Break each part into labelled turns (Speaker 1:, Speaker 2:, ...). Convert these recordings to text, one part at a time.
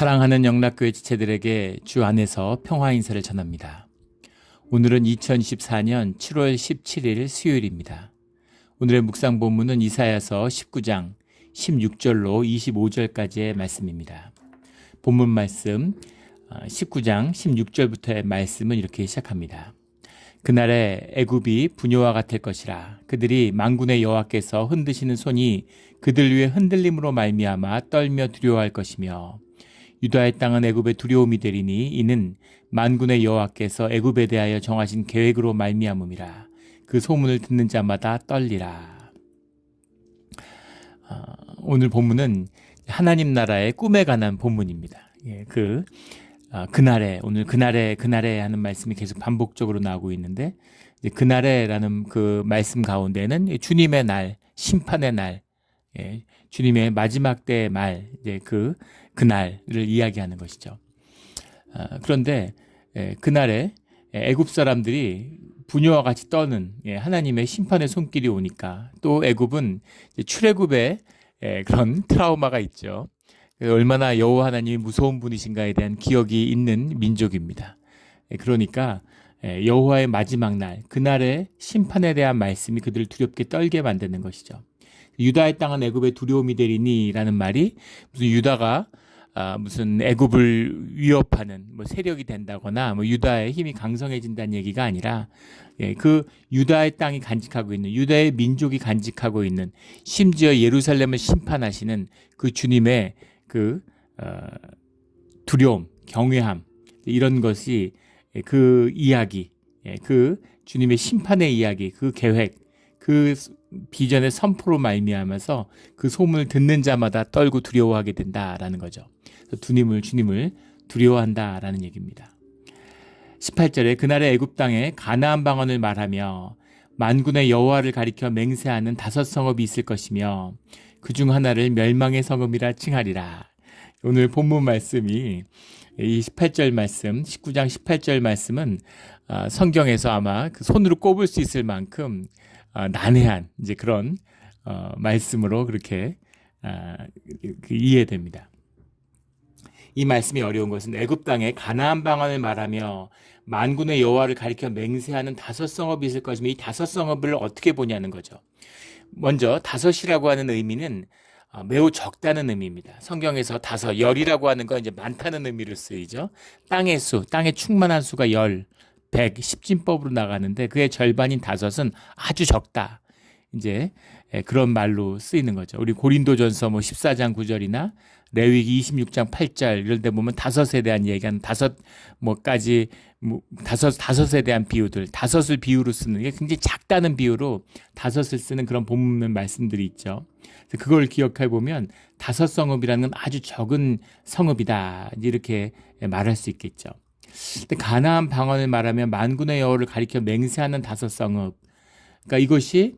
Speaker 1: 사랑하는 영락교회 지체들에게 주 안에서 평화 인사를 전합니다. 오늘은 2024년 7월 17일 수요일입니다. 오늘의 묵상 본문은 이사야서 19장 16절로 25절까지의 말씀입니다. 본문 말씀 19장 16절부터의 말씀은 이렇게 시작합니다. 그날에 애굽이 부녀와 같을 것이라. 그들이 만군의 여호와께서 흔드시는 손이 그들 위에 흔들림으로 말미암아 떨며 두려워할 것이며, 유다의 땅은 애굽의 두려움이 되리니 이는 만군의 여호와께서 애굽에 대하여 정하신 계획으로 말미암음이라. 그 소문을 듣는 자마다 떨리라. 오늘 본문은 하나님 나라의 꿈에 관한 본문입니다. 오늘 그날에 하는 말씀이 계속 반복적으로 나오고 있는데, 그날에라는 그 말씀 가운데는 주님의 날, 심판의 날, 주님의 마지막 때의 말, 그날을 이야기하는 것이죠. 그런데 그날에 애굽 사람들이 부녀와 같이 떠는 하나님의 심판의 손길이 오니까, 또 애굽은 출애굽의 그런 트라우마가 있죠. 얼마나 여호와 하나님이 무서운 분이신가에 대한 기억이 있는 민족입니다. 그러니까 여호와의 마지막 날, 그날의 심판에 대한 말씀이 그들을 두렵게 떨게 만드는 것이죠. 유다의 땅은 애굽의 두려움이 되리니 라는 말이 무슨 유다가 무슨 애굽을 위협하는 세력이 된다거나 유다의 힘이 강성해진다는 얘기가 아니라, 그 유다의 땅이 간직하고 있는, 유다의 민족이 간직하고 있는, 심지어 예루살렘을 심판하시는 그 주님의 두려움, 경외함, 이런 것이 그 이야기, 그 주님의 심판의 이야기, 그 계획, 그 비전의 선포로 말미암아서 그 소문을 듣는 자마다 떨고 두려워하게 된다라는 거죠. 주님을 두려워한다라는 얘기입니다. 18절에 그날의 애굽 땅에 가나안 방언을 말하며 만군의 여호와를 가리켜 맹세하는 5 성읍이 있을 것이며 그중 하나를 멸망의 성읍이라 칭하리라. 오늘 본문 말씀이 이 18절 말씀, 19장 18절 말씀은 성경에서 아마 그 손으로 꼽을 수 있을 만큼 난해한 그런 말씀으로 그렇게 이해됩니다. 이 말씀이 어려운 것은 애굽 땅에 가나안 방언을 말하며 만군의 여호와를 가리켜 맹세하는 5 성읍이 있을 것이며, 이 5 성읍을 어떻게 보냐는 거죠. 먼저 5이라고 하는 의미는 매우 적다는 의미입니다. 성경에서 5, 열이라고 하는 건 이제 많다는 의미로 쓰이죠. 땅의 수, 땅에 충만한 수가 10, 100, 10진법으로 나가는데 그의 절반인 5은 아주 적다. 그런 말로 쓰이는 거죠. 우리 고린도전서 14장 9절이나 레위기 26장 8절 이럴 때 보면 5에 대한 얘기하는 5에 대한 비유들, 5을 비유로 쓰는 게 굉장히 작다는 비유로 5을 쓰는 그런 본문 말씀들이 있죠. 그래서 그걸 기억해 보면 5 성읍이라는 건 아주 적은 성읍이다, 이렇게 말할 수 있겠죠. 근데 가나안 방언을 말하면 만군의 여호와를 가리켜 맹세하는 5 성읍. 그러니까 이것이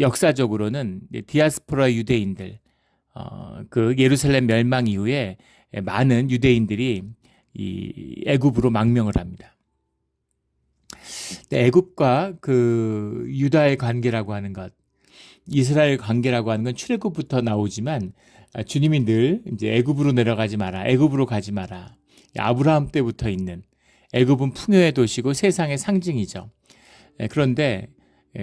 Speaker 1: 역사적으로는 디아스포라 유대인들, 그 예루살렘 멸망 이후에 많은 유대인들이 이 애굽으로 망명을 합니다. 애굽과 그 유다의 관계라고 하는 것, 이스라엘 관계라고 하는 건 출애굽부터 나오지만 주님이 늘 애굽으로 내려가지 마라, 애굽으로 가지 마라. 아브라함 때부터 있는, 애굽은 풍요의 도시고 세상의 상징이죠. 그런데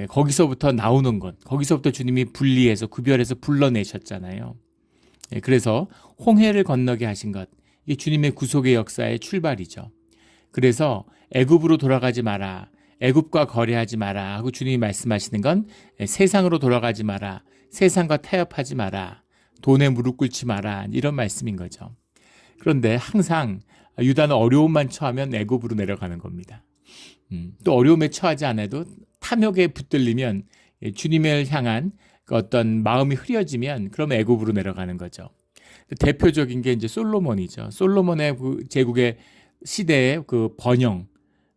Speaker 1: 거기서부터 나오는 것, 거기서부터 주님이 분리해서 구별해서 불러내셨잖아요. 그래서 홍해를 건너게 하신 것, 이게 주님의 구속의 역사의 출발이죠. 그래서 애굽으로 돌아가지 마라, 애굽과 거래하지 마라 하고 주님이 말씀하시는 건 세상으로 돌아가지 마라, 세상과 타협하지 마라, 돈에 무릎 꿇지 마라, 이런 말씀인 거죠. 그런데 항상 유다는 어려움만 처하면 애굽으로 내려가는 겁니다. 또 어려움에 처하지 않아도 탐욕에 붙들리면, 주님을 향한 어떤 마음이 흐려지면 그럼 애굽으로 내려가는 거죠. 대표적인 게 솔로몬이죠. 솔로몬의 제국의 시대의 그 번영,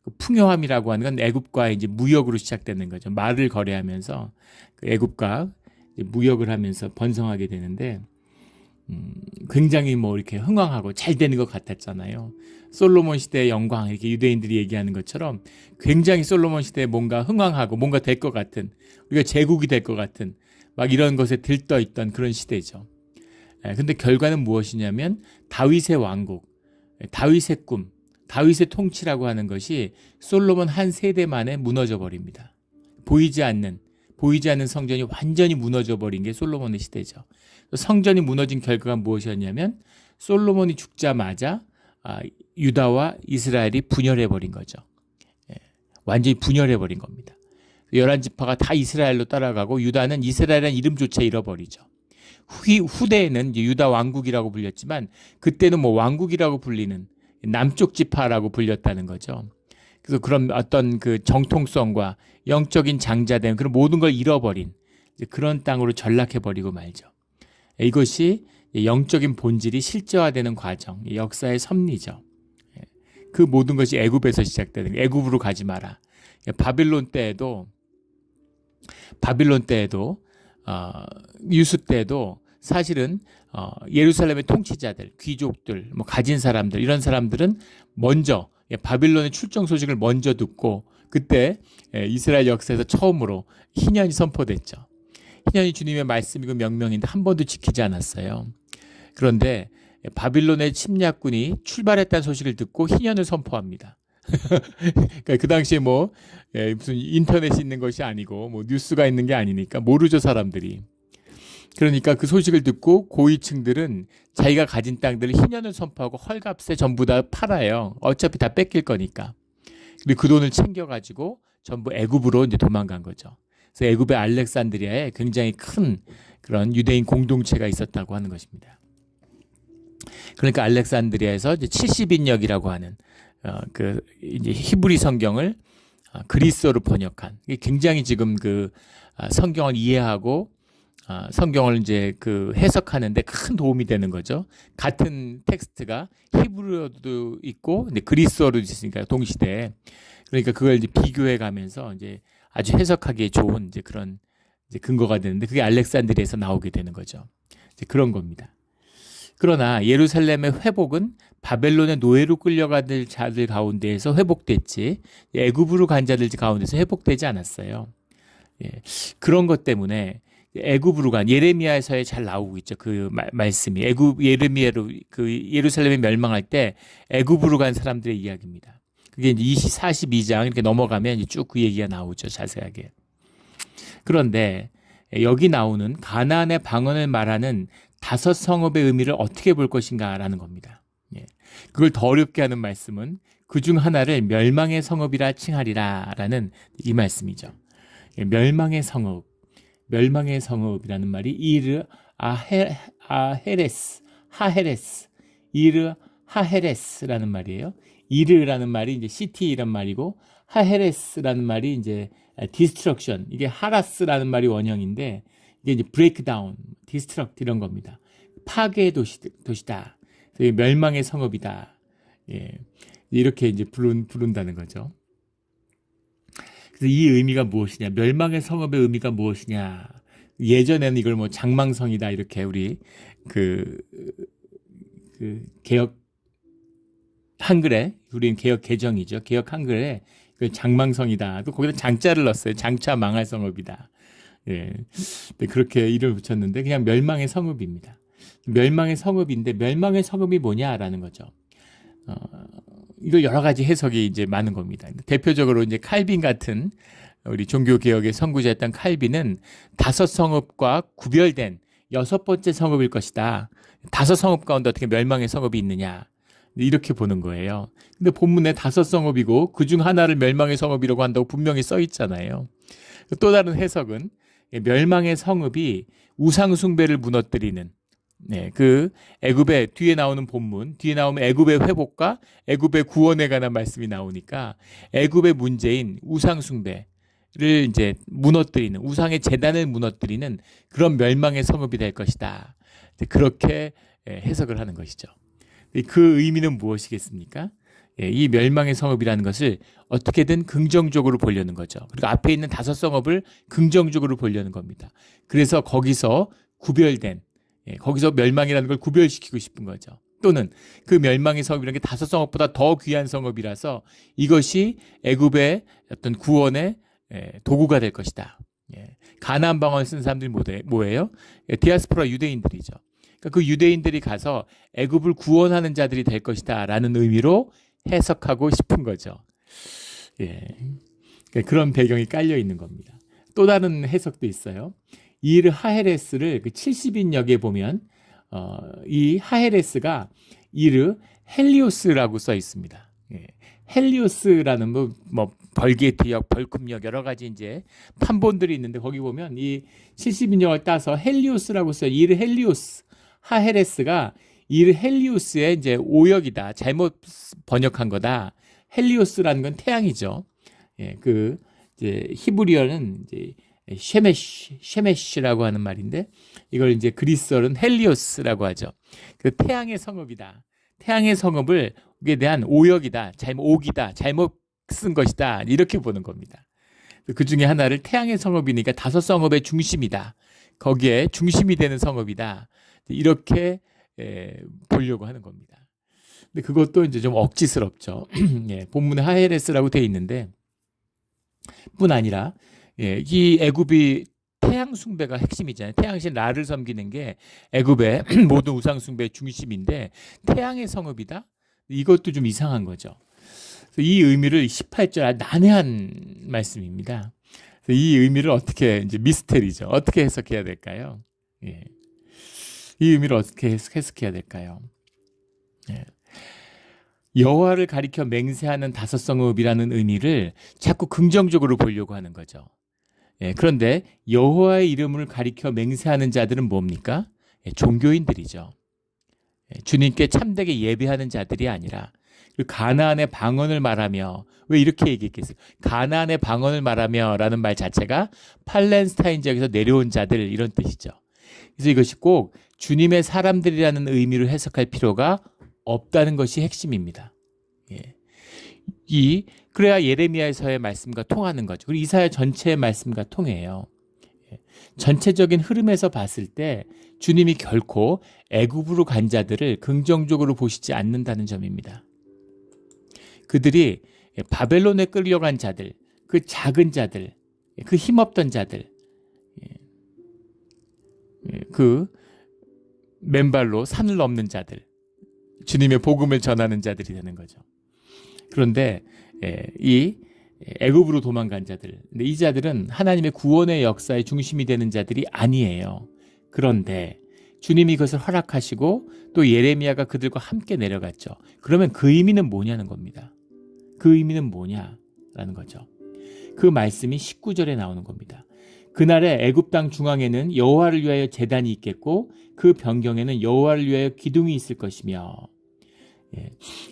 Speaker 1: 그 풍요함이라고 하는 건 애굽과 무역으로 시작되는 거죠. 말을 거래하면서 그 애굽과 무역을 하면서 번성하게 되는데, 굉장히 이렇게 흥왕하고 잘 되는 것 같았잖아요. 솔로몬 시대의 영광, 이렇게 유대인들이 얘기하는 것처럼 굉장히 솔로몬 시대에 뭔가 흥왕하고 뭔가 될 것 같은, 우리가 제국이 될 것 같은 이런 것에 들떠 있던 그런 시대죠. 근데 결과는 무엇이냐면 다윗의 왕국, 다윗의 꿈, 다윗의 통치라고 하는 것이 솔로몬 한 세대 만에 무너져 버립니다. 보이지 않는 성전이 완전히 무너져 버린 게 솔로몬의 시대죠. 성전이 무너진 결과가 무엇이었냐면 솔로몬이 죽자마자 유다와 이스라엘이 분열해 버린 거죠. 완전히 분열해 버린 겁니다. 11지파가 다 이스라엘로 따라가고 유다는 이스라엘이라는 이름조차 잃어버리죠. 후대에는 이제 유다 왕국이라고 불렸지만 그때는 뭐 왕국이라고 불리는 남쪽 지파라고 불렸다는 거죠. 그래서 그런 어떤 그 정통성과 영적인 장자된 그런 모든 걸 잃어버린 그런 땅으로 전락해버리고 말죠. 이것이 영적인 본질이 실제화되는 과정, 역사의 섭리죠. 그 모든 것이 애굽에서 시작되는 거예요. 애굽으로 가지 마라. 바빌론 때에도 유수 때에도 사실은 예루살렘의 통치자들, 귀족들, 뭐 가진 사람들 이런 사람들은 먼저 바빌론의 출정 소식을 먼저 듣고 그때 이스라엘 역사에서 처음으로 희년이 선포됐죠. 희년이 주님의 말씀이고 명령인데 한 번도 지키지 않았어요. 그런데 바빌론의 침략군이 출발했다는 소식을 듣고 희년을 선포합니다. 그러니까 그 당시에 무슨 인터넷이 있는 것이 아니고 뭐 뉴스가 있는 게 아니니까 모르죠 사람들이. 그러니까 그 소식을 듣고 고위층들은 자기가 가진 땅들을 희년을 선포하고 헐값에 전부 다 팔아요. 어차피 다 뺏길 거니까. 그리고 그 돈을 챙겨가지고 전부 애굽으로 이제 도망간 거죠. 그래서 애굽의 알렉산드리아에 굉장히 큰 그런 유대인 공동체가 있었다고 하는 것입니다. 그러니까 알렉산드리아에서 이제 70인역이라고 하는 그 이제 히브리 성경을 그리스어로 번역한 굉장히 지금 그 성경을 이해하고 성경을 이제 그 해석하는데 큰 도움이 되는 거죠. 같은 텍스트가 히브리어도 있고 근데 그리스어로 있으니까 동시대에 그러니까 그걸 이제 비교해 가면서 이제 아주 해석하기에 좋은 이제 그런 이제 근거가 되는데 그게 알렉산드리아에서 나오게 되는 거죠. 이제 그런 겁니다. 그러나 예루살렘의 회복은 바벨론의 노예로 끌려간 자들 가운데에서 회복됐지 애굽으로 간 자들 가운데서 회복되지 않았어요. 그런 것 때문에 애굽으로 간 예레미야에서에 잘 나오고 있죠. 그 말씀이 예레미야로 그 예루살렘이 멸망할 때 애굽으로 간 사람들의 이야기입니다. 그게 이제 42장 이렇게 넘어가면 쭉 그 얘기가 나오죠. 자세하게. 그런데 여기 나오는 가나안의 방언을 말하는 5 성읍의 의미를 어떻게 볼 것인가라는 겁니다. 그걸 더 어렵게 하는 말씀은 그중 하나를 멸망의 성읍이라 칭하리라라는 이 말씀이죠. 멸망의 성읍이라는 말이 이르 하헤레스라는 말이에요. 이르라는 말이 이제 시티란 말이고 하헤레스라는 말이 이제 디스트럭션, 이게 하라스라는 말이 원형인데 이게 이제 브레이크다운, 디스트럭트 이런 겁니다. 파괴의 도시다. 멸망의 성읍이다. 이렇게 이제 부른다는 거죠. 그래서 이 의미가 무엇이냐? 멸망의 성읍의 의미가 무엇이냐? 예전에는 이걸 뭐 장망성이다 이렇게 우리 그 개혁 한글에 우리는 개혁 개정이죠. 개혁 한글에 그 장망성이다. 또 거기다 장자를 넣었어요. 장차 망할 성읍이다. 네, 그렇게 이름을 붙였는데 그냥 멸망의 성읍입니다. 멸망의 성읍인데 멸망의 성읍이 뭐냐라는 거죠. 이걸 여러 가지 해석이 이제 많은 겁니다. 대표적으로 이제 칼빈 같은 우리 종교 개혁의 선구자였던 칼빈은 5 성읍과 구별된 6번째 성읍일 것이다. 5 성읍 가운데 어떻게 멸망의 성읍이 있느냐. 이렇게 보는 거예요. 근데 본문에 5 성읍이고 그중 하나를 멸망의 성읍이라고 한다고 분명히 써 있잖아요. 또 다른 해석은 멸망의 성읍이 우상 숭배를 무너뜨리는 그 애굽의 뒤에 나오는 본문, 뒤에 나오면 애굽의 회복과 애굽의 구원에 관한 말씀이 나오니까 애굽의 문제인 우상 숭배를 이제 무너뜨리는 우상의 제단을 무너뜨리는 그런 멸망의 성읍이 될 것이다. 그렇게 해석을 하는 것이죠. 그 의미는 무엇이겠습니까? 이 멸망의 성읍이라는 것을 어떻게든 긍정적으로 보려는 거죠. 그리고 앞에 있는 5 성읍을 긍정적으로 보려는 겁니다. 그래서 거기서 구별된 거기서 멸망이라는 걸 구별시키고 싶은 거죠. 또는 그 멸망의 성읍이라는 게 5 성읍보다 더 귀한 성읍이라서 이것이 애굽의 어떤 구원의 도구가 될 것이다. 가나안 방언을 쓴 사람들이 뭐예요? 디아스포라 유대인들이죠. 그러니까 그 유대인들이 가서 애굽을 구원하는 자들이 될 것이다라는 의미로 해석하고 싶은 거죠. 예. 그러니까 그런 배경이 깔려 있는 겁니다. 또 다른 해석도 있어요. 이르 하헤레스를 그 70인역에 보면 이 하헤레스가 이르 헬리오스라고 써 있습니다. 예. 헬리오스라는 뭐 벌게티역, 벌쿰역 여러 가지 이제 판본들이 있는데 거기 보면 이 70인역을 따서 헬리오스라고 써요. 이르 헬리오스, 하헤레스가 이르 헬리오스의 이제 오역이다. 잘못 번역한 거다. 헬리오스라는 건 태양이죠. 예, 그 이제 히브리어는 이제 셰메시라고 하는 말인데 이걸 이제 그리스어는 헬리오스라고 하죠. 그 태양의 성읍이다. 태양의 성읍을 에 대한 오역이다. 옥이다. 잘못 쓴 것이다. 이렇게 보는 겁니다. 그 중에 하나를 태양의 성읍이니까 5성읍의 중심이다. 거기에 중심이 되는 성읍이다. 이렇게 보려고 하는 겁니다. 근데 그것도 이제 좀 억지스럽죠. 예, 본문에 하헤레스라고 되어 있는데 뿐 아니라 이 애굽이 태양 숭배가 핵심이잖아요. 태양신 라를 섬기는 게 애굽의 모든 우상 숭배의 중심인데 태양의 성읍이다? 이것도 좀 이상한 거죠. 그래서 이 의미를 18절 난해한 말씀입니다. 그래서 이 의미를 어떻게 이제 미스테리죠. 어떻게 해석해야 될까요? 예. 이 의미를 어떻게 해석해야 될까요? 예. 여호와를 가리켜 맹세하는 5성읍이라는 의미를 자꾸 긍정적으로 보려고 하는 거죠. 예, 그런데 여호와의 이름을 가리켜 맹세하는 자들은 뭡니까? 예, 종교인들이죠. 예, 주님께 참되게 예배하는 자들이 아니라 가나안의 방언을 말하며 왜 이렇게 얘기했겠어요? 가나안의 방언을 말하며 라는 말 자체가 팔레스타인 지역에서 내려온 자들 이런 뜻이죠. 그래서 이것이 꼭 주님의 사람들이라는 의미로 해석할 필요가 없다는 것이 핵심입니다. 예. 그래야 예레미야에서의 말씀과 통하는 거죠. 그리고 이사야 전체의 말씀과 통해요. 예. 전체적인 흐름에서 봤을 때 주님이 결코 애굽으로 간 자들을 긍정적으로 보시지 않는다는 점입니다. 그들이 바벨론에 끌려간 자들, 그 작은 자들, 그 힘없던 자들, 그 맨발로 산을 넘는 자들, 주님의 복음을 전하는 자들이 되는 거죠. 그런데 이 애굽으로 도망간 자들, 근데 이 자들은 하나님의 구원의 역사의 중심이 되는 자들이 아니에요. 그런데 주님이 그것을 허락하시고 또 예레미야가 그들과 함께 내려갔죠. 그러면 그 의미는 뭐냐는 겁니다. 그 의미는 뭐냐라는 거죠. 그 말씀이 19절에 나오는 겁니다. 그날에 애굽 땅 중앙에는 여호와를 위하여 제단이 있겠고 그 변경에는 여호와를 위하여 기둥이 있을 것이며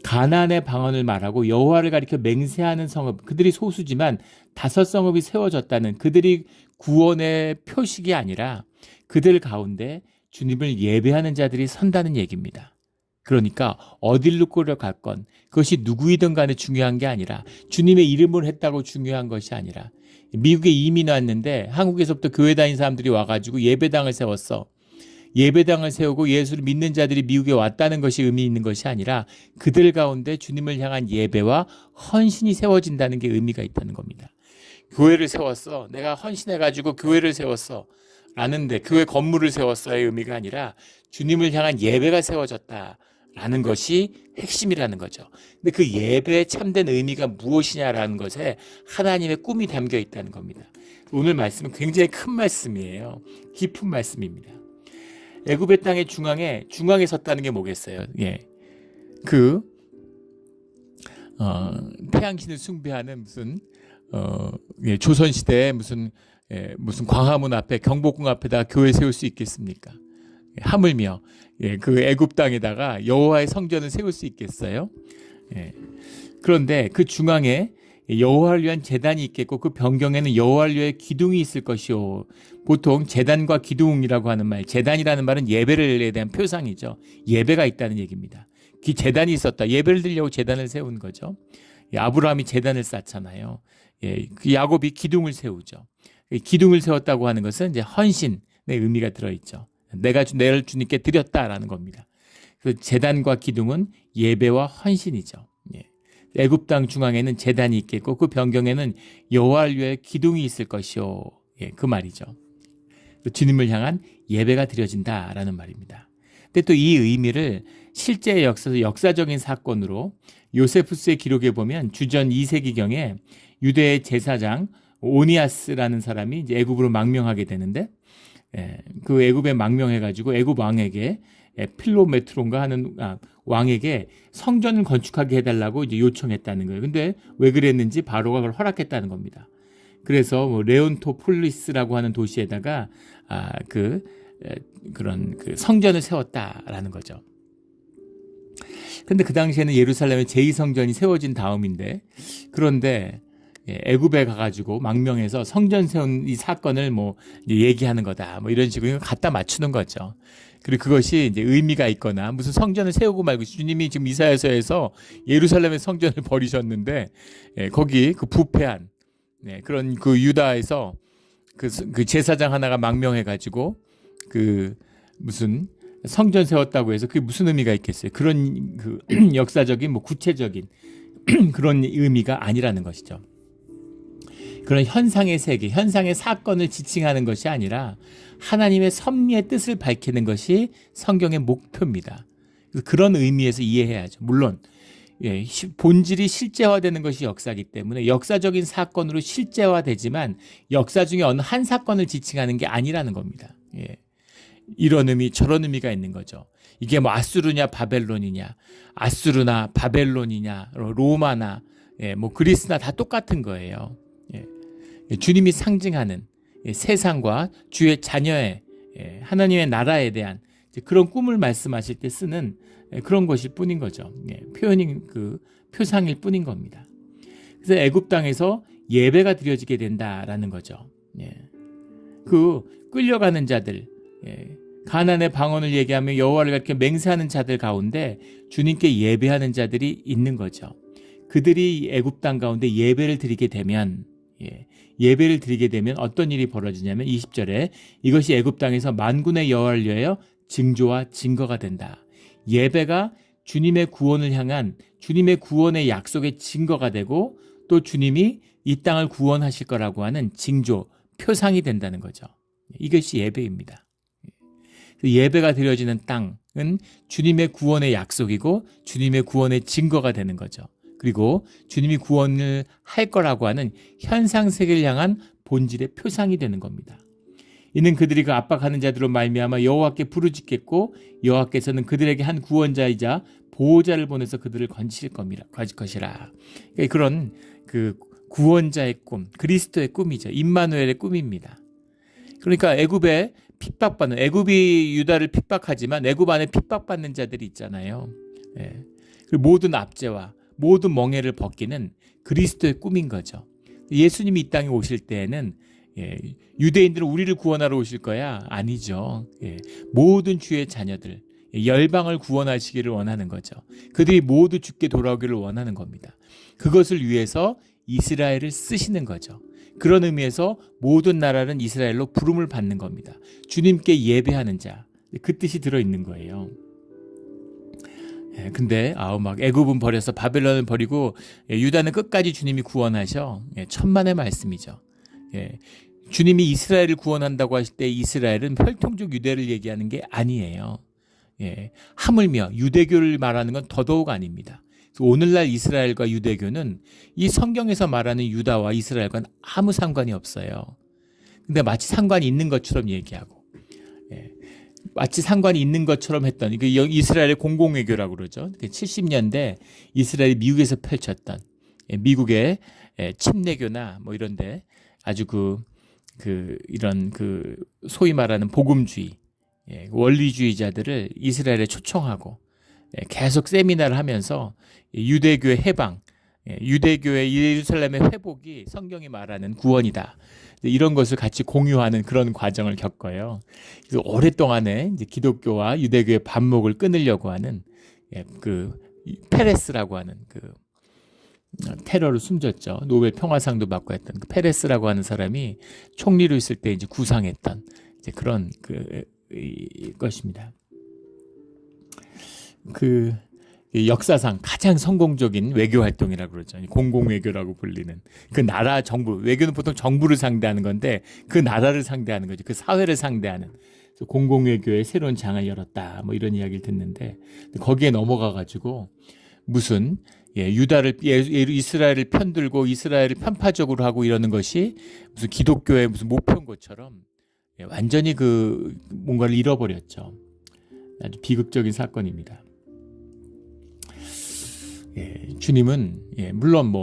Speaker 1: 가나안의 방언을 말하고 여호와를 가리켜 맹세하는 성읍, 그들이 소수지만 5성읍이 세워졌다는 그들이 구원의 표식이 아니라 그들 가운데 주님을 예배하는 자들이 선다는 얘기입니다. 그러니까 어딜로 끌어갔건 그것이 누구이든 간에 중요한 게 아니라 주님의 이름을 했다고 중요한 것이 아니라 미국에 이민 왔는데 한국에서부터 교회 다닌 사람들이 와가지고 예배당을 세웠어. 예배당을 세우고 예수를 믿는 자들이 미국에 왔다는 것이 의미 있는 것이 아니라 그들 가운데 주님을 향한 예배와 헌신이 세워진다는 게 의미가 있다는 겁니다. 교회를 세웠어. 내가 헌신해가지고 교회를 세웠어. 라는데 교회 건물을 세웠어의 의미가 아니라 주님을 향한 예배가 세워졌다라는 것이 핵심이라는 거죠. 근데 그 예배의 참된 의미가 무엇이냐라는 것에 하나님의 꿈이 담겨 있다는 겁니다. 오늘 말씀은 굉장히 큰 말씀이에요. 깊은 말씀입니다. 애굽의 땅의 중앙에 섰다는 게 뭐겠어요? 예. 태양신을 숭배하는 무슨 조선 시대에 무슨 광화문 앞에 경복궁 앞에다 교회 세울 수 있겠습니까? 하물며 그 애굽 땅에다가 여호와의 성전을 세울 수 있겠어요? 그런데 그 중앙에 여호와를 위한 제단이 있겠고 그 변경에는 여호와를 위해 기둥이 있을 것이요. 보통 제단과 기둥이라고 하는 말, 제단이라는 말은 예배에 대한 표상이죠. 예배가 있다는 얘기입니다. 제단이 있었다. 예배를 드리려고 제단을 세운 거죠. 아브라함이 제단을 쌓잖아요. 그 야곱이 기둥을 세우죠. 기둥을 세웠다고 하는 것은 이제 헌신의 의미가 들어있죠. 내가 내를 주님께 드렸다라는 겁니다. 그 제단과 기둥은 예배와 헌신이죠. 애굽 땅 중앙에는 제단이 있겠고 그 변경에는 여호와를 위해 기둥이 있을 것이요. 그 말이죠. 주님을 향한 예배가 드려진다라는 말입니다. 근데 또 이 의미를 실제 역사적인 사건으로 요세푸스의 기록에 보면 주전 2세기경에 유대의 제사장 오니아스라는 사람이 이제 애굽으로 망명하게 되는데, 그 애굽에 망명해가지고 애굽 왕에게 필로메트론가 하는 왕에게 성전을 건축하게 해달라고 이제 요청했다는 거예요. 근데 왜 그랬는지 바로가 그걸 허락했다는 겁니다. 그래서 뭐 레온토폴리스라고 하는 도시에다가 그런 성전을 세웠다라는 거죠. 근데 그 당시에는 예루살렘에 제2성전이 세워진 다음인데, 그런데 애굽에 가가지고 망명해서 성전 세운 이 사건을 뭐 얘기하는 거다, 뭐 이런 식으로 갖다 맞추는 거죠. 그리고 그것이 이제 의미가 있거나 무슨 성전을 세우고 말고, 주님이 지금 이사야서에서 예루살렘의 성전을 버리셨는데, 거기 그 부패한 그런 그 유다에서 그 제사장 하나가 망명해가지고 무슨 성전 세웠다고 해서 그게 무슨 의미가 있겠어요? 그런 그 역사적인 뭐 구체적인 그런 의미가 아니라는 것이죠. 그런 현상의 세계, 현상의 사건을 지칭하는 것이 아니라 하나님의 섭리의 뜻을 밝히는 것이 성경의 목표입니다. 그런 의미에서 이해해야죠. 물론 본질이 실제화되는 것이 역사이기 때문에 역사적인 사건으로 실제화되지만 역사 중에 어느 한 사건을 지칭하는 게 아니라는 겁니다. 이런 의미 저런 의미가 있는 거죠. 이게 뭐 아수르냐 바벨론이냐, 아수르나 바벨론이냐 로마나 뭐 그리스나 다 똑같은 거예요. 주님이 상징하는 세상과 주의 자녀의 하나님의 나라에 대한 그런 꿈을 말씀하실 때 쓰는 그런 것일 뿐인 거죠. 표현인 표상일 뿐인 겁니다. 그래서 애굽 땅에서 예배가 드려지게 된다라는 거죠. 끌려가는 자들, 가나안의 방언을 얘기하며 여호와를 가리켜 맹세하는 자들 가운데 주님께 예배하는 자들이 있는 거죠. 그들이 애굽 땅 가운데 예배를 드리게 되면 어떤 일이 벌어지냐면 20절에 이것이 애굽 땅에서 만군의 여호와를 위하여 징조와 증거가 된다. 예배가 주님의 구원을 향한 주님의 구원의 약속의 증거가 되고, 또 주님이 이 땅을 구원하실 거라고 하는 징조, 표상이 된다는 거죠. 이것이 예배입니다. 예배가 드려지는 땅은 주님의 구원의 약속이고 주님의 구원의 증거가 되는 거죠. 그리고 주님이 구원을 할 거라고 하는 현상세계를 향한 본질의 표상이 되는 겁니다. 이는 그들이 그 압박하는 자들로 말미암아 여호와께 부르짖겠고 여호와께서는 그들에게 한 구원자이자 보호자를 보내서 그들을 건지실 것이라. 그런 구원자의 꿈, 그리스도의 꿈이죠. 임마누엘의 꿈입니다. 그러니까 애굽에 핍박받는, 애굽이 유다를 핍박하지만 애굽 안에 핍박받는 자들이 있잖아요. 그리고 모든 압제와 모든 멍에를 벗기는 그리스도의 꿈인 거죠. 예수님이 이 땅에 오실 때에는 유대인들은 우리를 구원하러 오실 거야? 아니죠. 모든 주의 자녀들, 열방을 구원하시기를 원하는 거죠. 그들이 모두 주께 돌아오기를 원하는 겁니다. 그것을 위해서 이스라엘을 쓰시는 거죠. 그런 의미에서 모든 나라는 이스라엘로 부름을 받는 겁니다. 주님께 예배하는 자, 그 뜻이 들어있는 거예요. 근데 막 애굽은 버려서 바벨론을 버리고 유다는 끝까지 주님이 구원하셔. 천만의 말씀이죠. 주님이 이스라엘을 구원한다고 하실 때 이스라엘은 혈통적 유대를 얘기하는 게 아니에요. 하물며 유대교를 말하는 건 더더욱 아닙니다. 오늘날 이스라엘과 유대교는 이 성경에서 말하는 유다와 이스라엘과는 아무 상관이 없어요. 근데 마치 상관이 있는 것처럼 얘기하고, 마치 상관이 있는 것처럼 했던, 이게 이스라엘의 공공외교라고 그러죠. 70년대 이스라엘이 미국에서 펼쳤던 미국의 침례교나 뭐 이런데 아주 이런 소위 말하는 복음주의, 원리주의자들을 이스라엘에 초청하고 계속 세미나를 하면서 유대교의 해방, 유대교의 예루살렘의 회복이 성경이 말하는 구원이다. 이런 것을 같이 공유하는 그런 과정을 겪어요. 그래서 오랫동안에 이제 기독교와 유대교의 반목을 끊으려고 하는 페레스라고 하는 테러를 숨졌죠. 노벨 평화상도 받고 했던 페레스라고 하는 사람이 총리로 있을 때 이제 구상했던 이제 그런 것입니다. 역사상 가장 성공적인 외교 활동이라고 그러죠. 공공외교라고 불리는 그 나라 정부, 외교는 보통 정부를 상대하는 건데 그 나라를 상대하는 거죠. 그 사회를 상대하는 공공외교의 새로운 장을 열었다. 뭐 이런 이야기를 듣는데 거기에 넘어가 가지고 무슨 이스라엘을 편들고 이스라엘을 편파적으로 하고 이러는 것이 무슨 기독교의 무슨 목표인 것처럼 완전히 그 뭔가를 잃어버렸죠. 아주 비극적인 사건입니다. 주님은 물론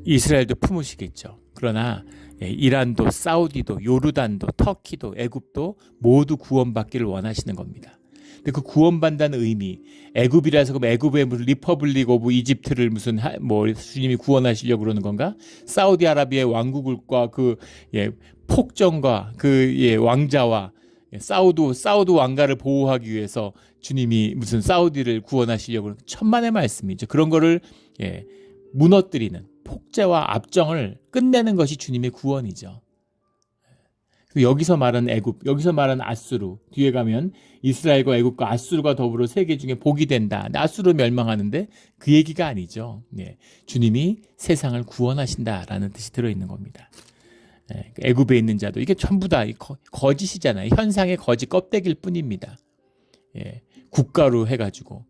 Speaker 1: 이스라엘도 품으시겠죠. 그러나 이란도 사우디도 요르단도 터키도 애굽도 모두 구원받기를 원하시는 겁니다. 근데 그 구원받는다는 의미, 애굽이라서 그럼 애굽의 무슨 리퍼블릭 오브 이집트를 무슨 주님이 구원하시려고 그러는 건가? 사우디아라비아의 왕국과 그 폭정과 그 왕자와 사우드 왕가를 보호하기 위해서 주님이 무슨 사우디를 구원하시려고 천만의 말씀이죠. 그런 거를 무너뜨리는 폭제와 압정을 끝내는 것이 주님의 구원이죠. 여기서 말하는 애굽, 여기서 말하는 아수르, 뒤에 가면 이스라엘과 애굽과 아수르가 더불어 세계 중에 복이 된다. 아수르 멸망하는데 그 얘기가 아니죠. 주님이 세상을 구원하신다라는 뜻이 들어있는 겁니다. 애굽에 있는 자도 이게 전부 다 거짓이잖아요. 현상의 거짓 껍데기일 뿐입니다. 국가로 해가지고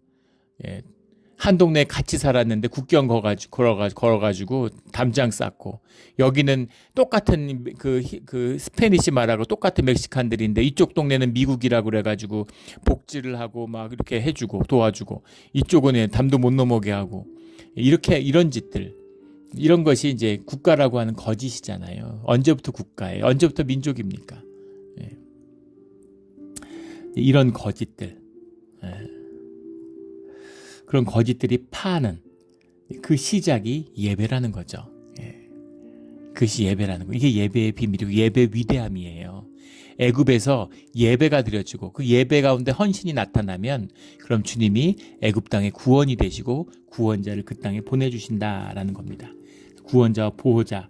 Speaker 1: 한 동네에 같이 살았는데 국경 걸어가지고 담장 쌓고 여기는 똑같은 그 스페니시 말하고 똑같은 멕시칸들인데 이쪽 동네는 미국이라고 그래가지고 복지를 하고 막 이렇게 해주고 도와주고 이쪽은 담도 못 넘어게 하고 이런 짓들 이런 것이 이제 국가라고 하는 거짓이잖아요. 언제부터 국가예요? 언제부터 민족입니까? 이런 거짓들. 그런 거짓들이 파는 그 시작이 예배라는 거죠. 그것이 예배라는 거. 이게 예배의 비밀이고 예배의 위대함이에요. 애굽에서 예배가 드려지고 그 예배 가운데 헌신이 나타나면 그럼 주님이 애굽 땅의 구원이 되시고 구원자를 그 땅에 보내주신다라는 겁니다. 구원자와 보호자가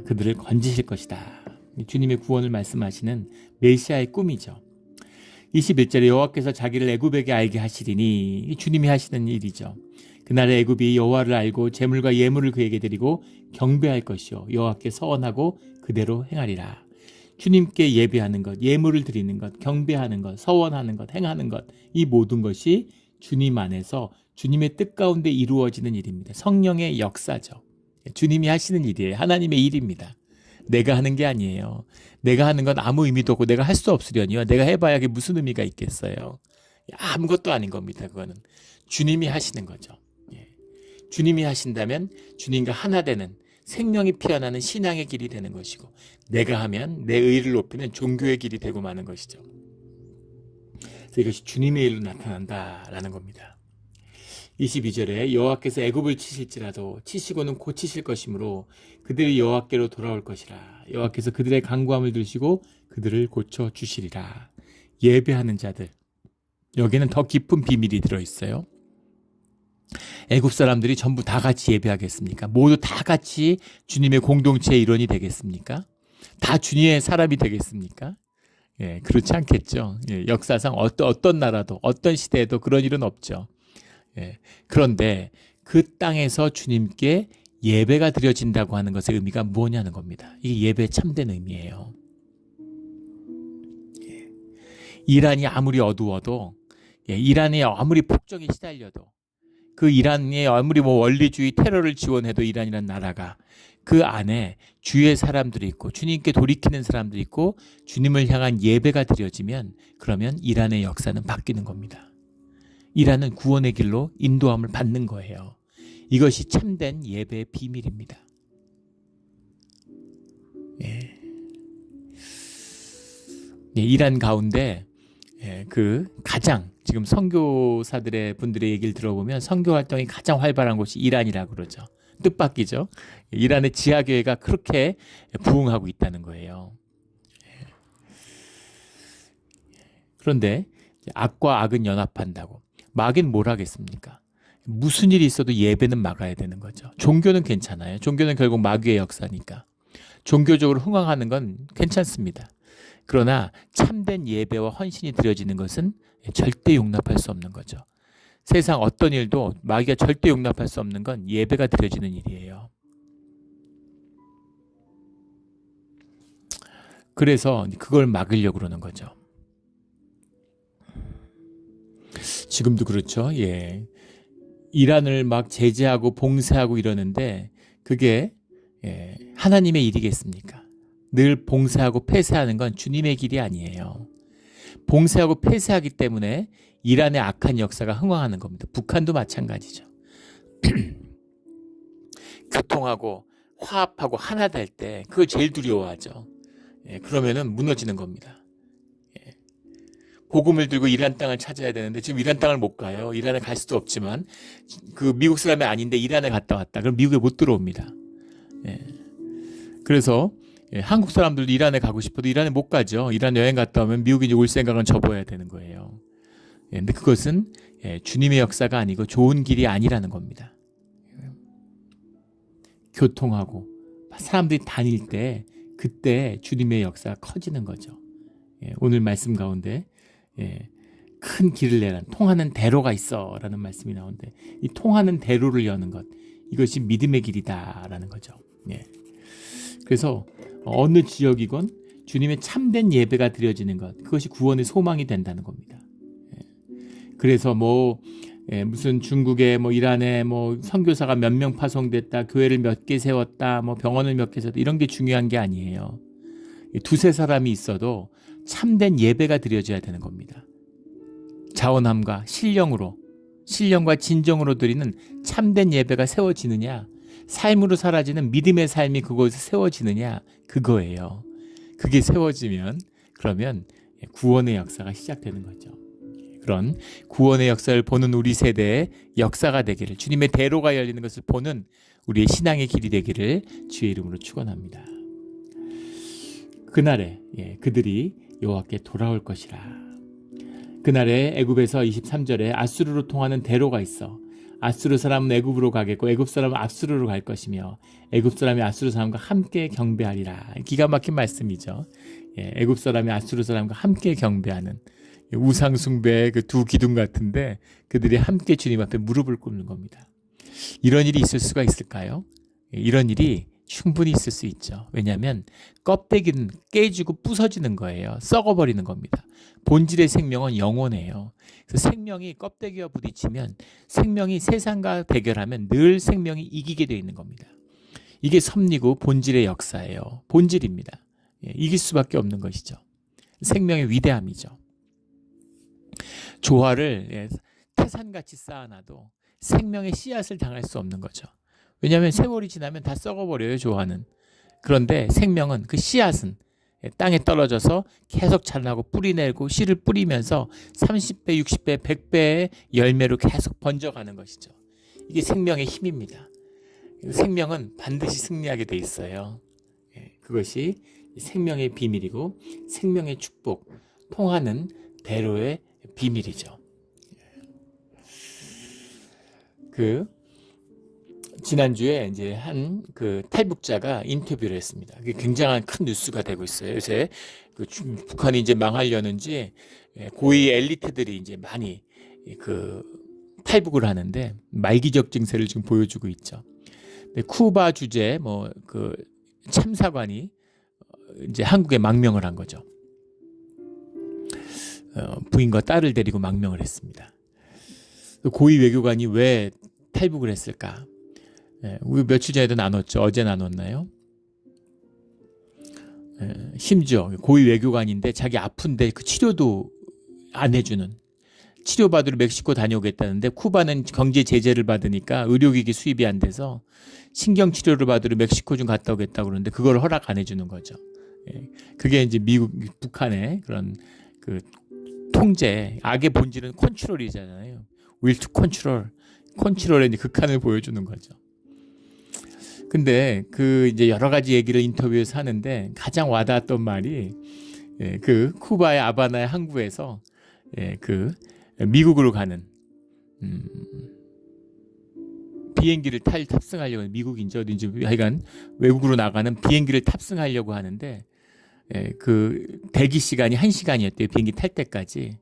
Speaker 1: 그들을 건지실 것이다. 주님의 구원을 말씀하시는 메시아의 꿈이죠. 21절에 여호와께서 자기를 애굽에게 알게 하시리니 주님이 하시는 일이죠. 그날에 애굽이 여호와를 알고 제물과 예물을 그에게 드리고 경배할 것이요 여호와께 서원하고 그대로 행하리라. 주님께 예배하는 것, 예물을 드리는 것, 경배하는 것, 서원하는 것, 행하는 것, 이 모든 것이 주님 안에서 주님의 뜻 가운데 이루어지는 일입니다. 성령의 역사죠. 주님이 하시는 일이에요. 하나님의 일입니다. 내가 하는 게 아니에요. 내가 하는 건 아무 의미도 없고 내가 할 수 없으려니요. 내가 해봐야 그게 무슨 의미가 있겠어요. 아무것도 아닌 겁니다. 그거는 주님이 하시는 거죠. 주님이 하신다면 주님과 하나 되는 생명이 피어나는 신앙의 길이 되는 것이고 내가 하면 내 의를 높이는 종교의 길이 되고 마는 것이죠. 그래서 이것이 주님의 일로 나타난다라는 겁니다. 22절에 여호와께서 애굽을 치실지라도 치시고는 고치실 것이므로 그들이 여호와께로 돌아올 것이라. 여호와께서 그들의 간구함을 들으시고 그들을 고쳐주시리라. 예배하는 자들, 여기는 더 깊은 비밀이 들어있어요. 애굽 사람들이 전부 다 같이 예배하겠습니까? 모두 다 같이 주님의 공동체의 일원이 되겠습니까? 다 주님의 사람이 되겠습니까? 그렇지 않겠죠. 역사상 어떤 나라도 어떤 시대에도 그런 일은 없죠. 그런데 그 땅에서 주님께 예배가 드려진다고 하는 것의 의미가 뭐냐는 겁니다. 이게 예배의 참된 의미예요. 이란이 아무리 어두워도, 이란이 아무리 폭정에 시달려도, 그 이란이 아무리 원리주의 테러를 지원해도 이란이라는 나라가 그 안에 주의 사람들이 있고 주님께 돌이키는 사람들이 있고 주님을 향한 예배가 드려지면 그러면 이란의 역사는 바뀌는 겁니다. 이란은 구원의 길로 인도함을 받는 거예요. 이것이 참된 예배의 비밀입니다. 이란 가운데 그 가장 지금 선교사들의 분들의 얘기를 들어보면 선교 활동이 가장 활발한 곳이 이란이라고 그러죠. 뜻밖이죠. 이란의 지하교회가 그렇게 부흥하고 있다는 거예요. 그런데 악과 악은 연합한다고. 마귀는 뭘 하겠습니까? 무슨 일이 있어도 예배는 막아야 되는 거죠. 종교는 괜찮아요. 종교는 결국 마귀의 역사니까. 종교적으로 흥황하는 건 괜찮습니다. 그러나 참된 예배와 헌신이 드려지는 것은 절대 용납할 수 없는 거죠. 세상 어떤 일도 마귀가 절대 용납할 수 없는 건 예배가 드려지는 일이에요. 그래서 그걸 막으려고 그러는 거죠. 지금도 그렇죠. 예. 이란을 막 제재하고 봉쇄하고 이러는데 그게 하나님의 일이겠습니까? 늘 봉쇄하고 폐쇄하는 건 주님의 길이 아니에요. 봉쇄하고 폐쇄하기 때문에 이란의 악한 역사가 흥황하는 겁니다. 북한도 마찬가지죠. 교통하고 화합하고 하나 될 때 그걸 제일 두려워하죠. 그러면은 무너지는 겁니다. 복음을 들고 이란 땅을 찾아야 되는데 지금 이란 땅을 못 가요. 이란에 갈 수도 없지만 그 미국 사람이 아닌데 이란에 갔다 왔다. 그럼 미국에 못 들어옵니다. 그래서 한국 사람들도 이란에 가고 싶어도 이란에 못 가죠. 이란 여행 갔다 오면 미국에 이제 올 생각은 접어야 되는 거예요. 근데 그것은 주님의 역사가 아니고 좋은 길이 아니라는 겁니다. 교통하고 사람들이 다닐 때 그때 주님의 역사가 커지는 거죠. 오늘 말씀 가운데 큰 길을 내라 통하는 대로가 있어 라는 말씀이 나오는데 이 통하는 대로를 여는 것 이것이 믿음의 길이다 라는 거죠. 그래서 어느 지역이건 주님의 참된 예배가 드려지는 것 그것이 구원의 소망이 된다는 겁니다. 그래서 무슨 중국에 이란에 선교사가 몇 명 파송됐다 교회를 몇 개 세웠다 병원을 몇 개 세웠다 이런 게 중요한 게 아니에요. 두세 사람이 있어도 참된 예배가 드려져야 되는 겁니다. 자원함과 신령과 진정으로 드리는 참된 예배가 세워지느냐 삶으로 사라지는 믿음의 삶이 그곳에 세워지느냐 그거예요. 그게 세워지면 그러면 구원의 역사가 시작되는 거죠. 그런 구원의 역사를 보는 우리 세대의 역사가 되기를 주님의 대로가 열리는 것을 보는 우리의 신앙의 길이 되기를 주의 이름으로 축원합니다. 그날에 그들이 여호와께 돌아올 것이라. 그날에 애굽에서 23절에 아수르로 통하는 대로가 있어 아수르 사람은 애굽으로 가겠고 애굽 사람은 아수르로 갈 것이며 애굽 사람이 아수르 사람과 함께 경배하리라. 기가 막힌 말씀이죠. 애굽 사람이 아수르 사람과 함께 경배하는 우상 숭배의 그 두 기둥 같은데 그들이 함께 주님 앞에 무릎을 꿇는 겁니다. 이런 일이 있을 수가 있을까요? 이런 일이 충분히 있을 수 있죠. 왜냐하면 껍데기는 깨지고 부서지는 거예요. 썩어버리는 겁니다. 본질의 생명은 영원해요. 그래서 생명이 껍데기와 부딪히면 생명이 세상과 대결하면 늘 생명이 이기게 되어 있는 겁니다. 이게 섭리고 본질의 역사예요. 본질입니다. 이길 수밖에 없는 것이죠. 생명의 위대함이죠. 조화를 태산같이 쌓아놔도 생명의 씨앗을 당할 수 없는 거죠. 왜냐하면 세월이 지나면 다 썩어버려요. 조화는. 그런데 생명은 그 씨앗은 땅에 떨어져서 계속 자라고 뿌리 내고 씨를 뿌리면서 30배, 60배, 100배의 열매로 계속 번져가는 것이죠. 이게 생명의 힘입니다. 생명은 반드시 승리하게 돼 있어요. 그것이 생명의 비밀이고 생명의 축복, 통하는 대로의 비밀이죠. 지난주에 이제 한 탈북자가 인터뷰를 했습니다. 그게 굉장한 큰 뉴스가 되고 있어요. 요새 북한이 이제 망하려는지 고위 엘리트들이 이제 많이 탈북을 하는데 말기적 증세를 지금 보여주고 있죠. 쿠바 주재 참사관이 이제 한국에 망명을 한 거죠. 부인과 딸을 데리고 망명을 했습니다. 고위 외교관이 왜 탈북을 했을까? 우리 며칠 전에도 나눴죠. 어제 나눴나요? 심지어 고위 외교관인데 자기 아픈데 그 치료도 안 해주는 치료받으러 멕시코 다녀오겠다는데 쿠바는 경제 제재를 받으니까 의료기기 수입이 안 돼서 신경치료를 받으러 멕시코 좀 갔다 오겠다고 그러는데 그걸 허락 안 해주는 거죠. 그게 이제 북한의 그런 통제, 악의 본질은 컨트롤이잖아요. will to control, 컨트롤의 극한을 보여주는 거죠. 근데 이제 여러 가지 얘기를 인터뷰에서 하는데 가장 와닿았던 말이 쿠바의 아바나의 항구에서 미국으로 가는 비행기를 탑승하려고 미국인지 어딘지 하여간 외국으로 나가는 비행기를 탑승하려고 하는데 그 대기 시간이 1시간이었대요. 비행기 탈 때까지.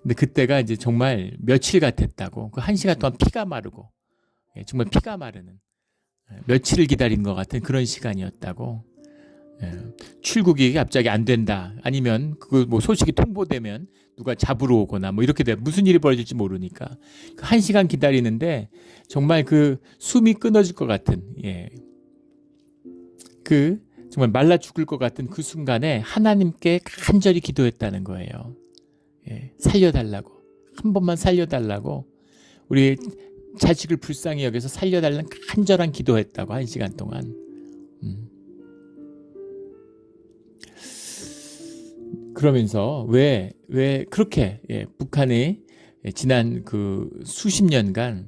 Speaker 1: 근데 그때가 이제 정말 며칠 같았다고. 그 1시간 동안 피가 마르고, 정말 피가 마르는, 며칠을 기다린 것 같은 그런 시간이었다고. 출국이 갑자기 안 된다. 아니면 그 뭐 소식이 통보되면 누가 잡으러 오거나 뭐 이렇게 돼. 무슨 일이 벌어질지 모르니까. 그 1시간 기다리는데 정말 그 숨이 끊어질 것 같은, 그 정말 말라 죽을 것 같은 그 순간에 하나님께 간절히 기도했다는 거예요. 살려달라고. 한 번만 살려달라고. 우리 자식을 불쌍히 여겨서 살려달라는 간절한 기도했다고 1시간 동안. 그러면서 왜 그렇게 북한이 지난 그 수십 년간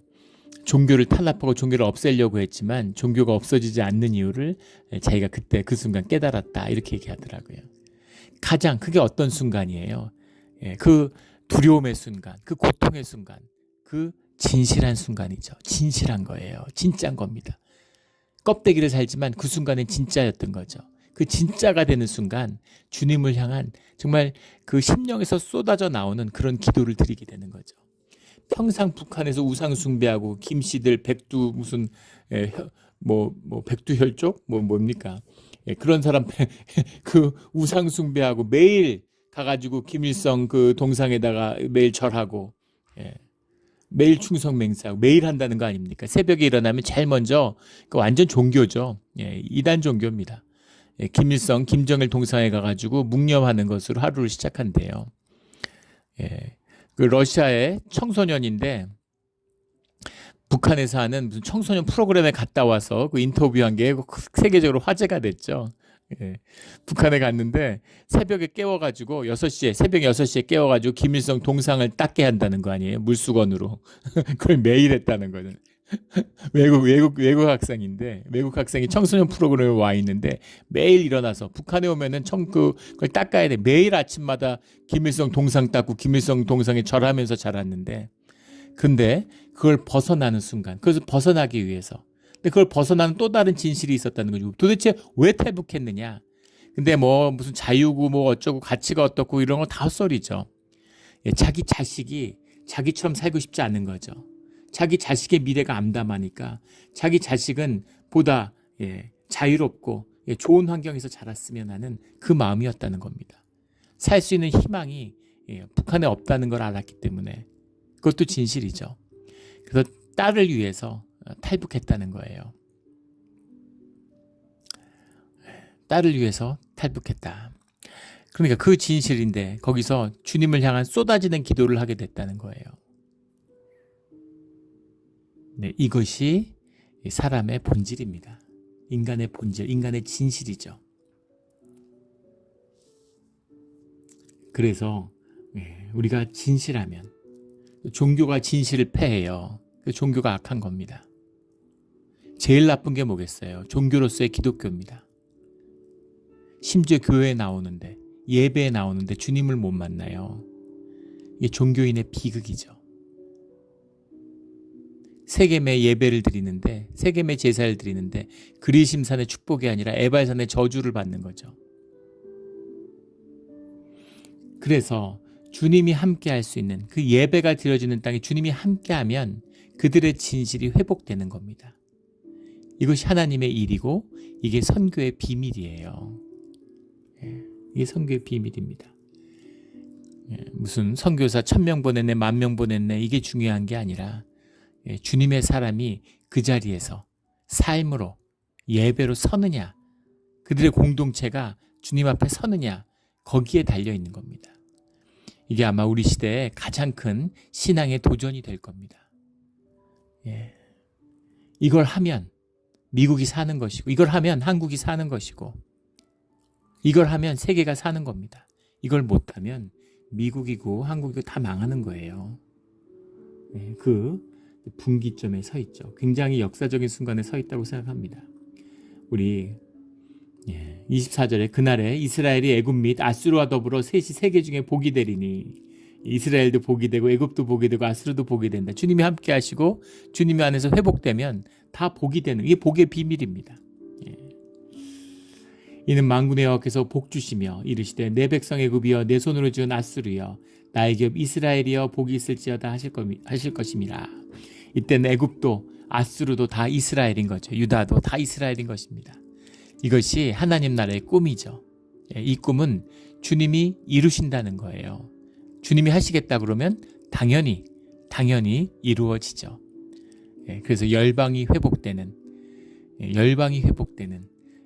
Speaker 1: 종교를 탄압하고 종교를 없애려고 했지만 종교가 없어지지 않는 이유를 자기가 그때 그 순간 깨달았다 이렇게 얘기하더라고요. 가장 그게 어떤 순간이에요? 그 두려움의 순간, 그 고통의 순간, 그 진실한 순간이죠. 진실한 거예요. 진짜인 겁니다. 껍데기를 살지만 그 순간은 진짜였던 거죠. 그 진짜가 되는 순간 주님을 향한 정말 그 심령에서 쏟아져 나오는 그런 기도를 드리게 되는 거죠. 평상 북한에서 우상 숭배하고 김씨들 백두 무슨 뭐 백두혈족 뭡니까? 그런 사람 그 우상 숭배하고 매일 가가지고 김일성 그 동상에다가 매일 절하고 매일 충성 맹세하고 매일 한다는 거 아닙니까? 새벽에 일어나면 제일 먼저 그 완전 종교죠. 이단 종교입니다. 김일성, 김정일 동상에 가가지고 묵념하는 것으로 하루를 시작한대요. 그 러시아의 청소년인데 북한에서 하는 무슨 청소년 프로그램에 갔다 와서 그 인터뷰한 게 세계적으로 화제가 됐죠. 북한에 갔는데 새벽에 깨워가지고 새벽 6시에 깨워가지고 김일성 동상을 닦게 한다는 거 아니에요? 물수건으로. 그걸 매일 했다는 거죠. 외국 학생인데 외국 학생이 청소년 프로그램에 와 있는데 매일 일어나서 북한에 오면은 그걸 닦아야 돼. 매일 아침마다 김일성 동상 닦고 김일성 동상에 절하면서 자랐는데 근데 그걸 벗어나는 순간 그래서 벗어나기 위해서 근데 그걸 벗어나는 또 다른 진실이 있었다는 거죠. 도대체 왜 탈북했느냐? 근데 뭐 무슨 자유고 뭐 어쩌고 가치가 어떻고 이런 거 다 헛소리죠. 자기 자식이 자기처럼 살고 싶지 않은 거죠. 자기 자식의 미래가 암담하니까 자기 자식은 보다 자유롭고 좋은 환경에서 자랐으면 하는 그 마음이었다는 겁니다. 살 수 있는 희망이 북한에 없다는 걸 알았기 때문에 그것도 진실이죠. 그래서 딸을 위해서 탈북했다는 거예요. 딸을 위해서 탈북했다. 그러니까 그 진실인데 거기서 주님을 향한 쏟아지는 기도를 하게 됐다는 거예요. 이것이 사람의 본질입니다. 인간의 본질, 인간의 진실이죠. 그래서 우리가 진실하면 종교가 진실을 폐해요. 종교가 악한 겁니다. 제일 나쁜 게 뭐겠어요? 종교로서의 기독교입니다. 심지어 교회에 나오는데 예배에 나오는데 주님을 못 만나요. 이게 종교인의 비극이죠. 세겜의 예배를 드리는데 세겜의 제사를 드리는데 그리심산의 축복이 아니라 에발산의 저주를 받는 거죠. 그래서 주님이 함께 할 수 있는 그 예배가 드려지는 땅에 주님이 함께하면 그들의 진실이 회복되는 겁니다. 이것이 하나님의 일이고 이게 선교의 비밀이에요. 이게 선교의 비밀입니다. 무슨 선교사 1000명 보냈네 10,000명 보냈네 이게 중요한 게 아니라 주님의 사람이 그 자리에서 삶으로 예배로 서느냐 그들의 공동체가 주님 앞에 서느냐 거기에 달려있는 겁니다. 이게 아마 우리 시대의 가장 큰 신앙의 도전이 될 겁니다. 이걸 하면 미국이 사는 것이고 이걸 하면 한국이 사는 것이고 이걸 하면 세계가 사는 겁니다. 이걸 못하면 미국이고 한국이고 다 망하는 거예요. 그 분기점에 서 있죠. 굉장히 역사적인 순간에 서 있다고 생각합니다. 우리 24절에 그날에 이스라엘이 애굽 및 아수르와 더불어 셋이 세계 중에 복이 되리니 이스라엘도 복이 되고 애굽도 복이 되고 아수르도 복이 된다. 주님이 함께 하시고 주님 안에서 회복되면 다 복이 되는 이게 복의 비밀입니다. 이는 만군의 여호와께서 복 주시며 이르시되 내 백성 애굽이여 내 손으로 지은 앗수르여 나의 기업 이스라엘이여 복이 있을지어다 하실 것임이라. 이때는 애굽도 앗수르도 다 이스라엘인 거죠. 유다도 다 이스라엘인 것입니다. 이것이 하나님 나라의 꿈이죠. 이 꿈은 주님이 이루신다는 거예요. 주님이 하시겠다 그러면 당연히 이루어지죠. 그래서 열방이 회복되는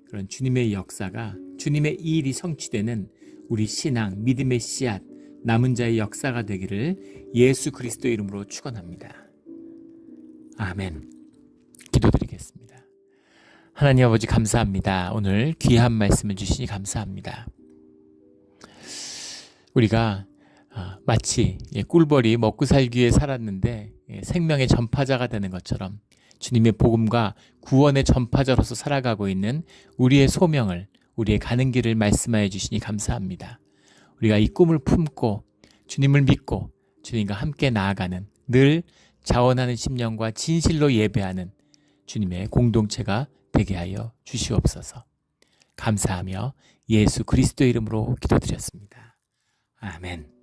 Speaker 1: 그런 주님의 역사가, 주님의 이 일이 성취되는 우리 신앙, 믿음의 씨앗, 남은 자의 역사가 되기를 예수 그리스도 이름으로 축원합니다. 아멘. 기도드리겠습니다. 하나님 아버지 감사합니다. 오늘 귀한 말씀을 주시니 감사합니다. 우리가 마치 꿀벌이 먹고 살기 위해 살았는데 생명의 전파자가 되는 것처럼 주님의 복음과 구원의 전파자로서 살아가고 있는 우리의 소명을, 우리의 가는 길을 말씀하여 주시니 감사합니다. 우리가 이 꿈을 품고 주님을 믿고 주님과 함께 나아가는, 늘 자원하는 심령과 진실로 예배하는 주님의 공동체가 되게 하여 주시옵소서. 감사하며 예수 그리스도 이름으로 기도드렸습니다. 아멘.